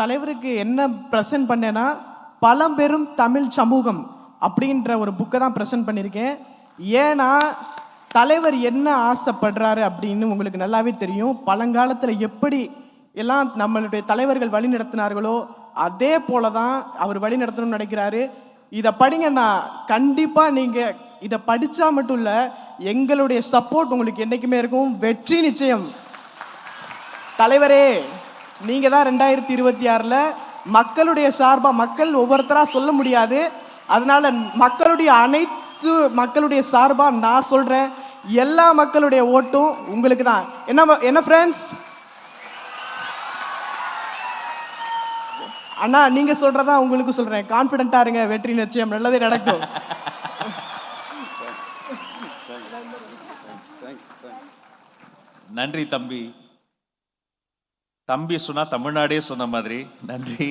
தலைவருக்கு என்ன ப்ரெசென்ட் பண்ணேன்னா, பழம்பெரும் தமிழ் சமூகம் அப்படின்ற ஒரு புக்கை தான் ப்ரெசென்ட் பண்ணியிருக்கேன். ஏன்னா தலைவர் என்ன ஆசைப்படுறாரு அப்படின்னு உங்களுக்கு நல்லாவே தெரியும். பழங்காலத்தில் எப்படி எல்லாம் நம்மளுடைய தலைவர்கள் வழி நடத்தினார்களோ அதே போல தான் அவர் வழி நடத்தணும்னு நினைக்கிறாரு. இதை படிங்கன்னா கண்டிப்பாக நீங்கள் இதை படித்தா மட்டும் இல்லை, எங்களுடைய சப்போர்ட் உங்களுக்கு என்றைக்குமே இருக்கும். வெற்றி நிச்சயம். தலைவரே, நீங்க தான் 2026ல மக்களுடைய சார்பா, மக்கள் ஒவ்வொருத்தரா சொல்ல முடியாது, அதனால மக்களுடைய சார்பா நான் சொல்றேன், எல்லா மக்களுடைய ஓட்டும் உங்களுக்கு தான். என்ன ஃப்ரெண்ட்ஸ்? அண்ணா நீங்க சொல்றதா உங்களுக்கு சொல்றேன். கான்பிடென்ட்டா இருங்க, வெற்றி நிச்சயம், நல்லதே நடக்கும். நன்றி தம்பி. தம்பி சொன்னா தமிழ்நாடே சொன்ன மாதிரி. நன்றி.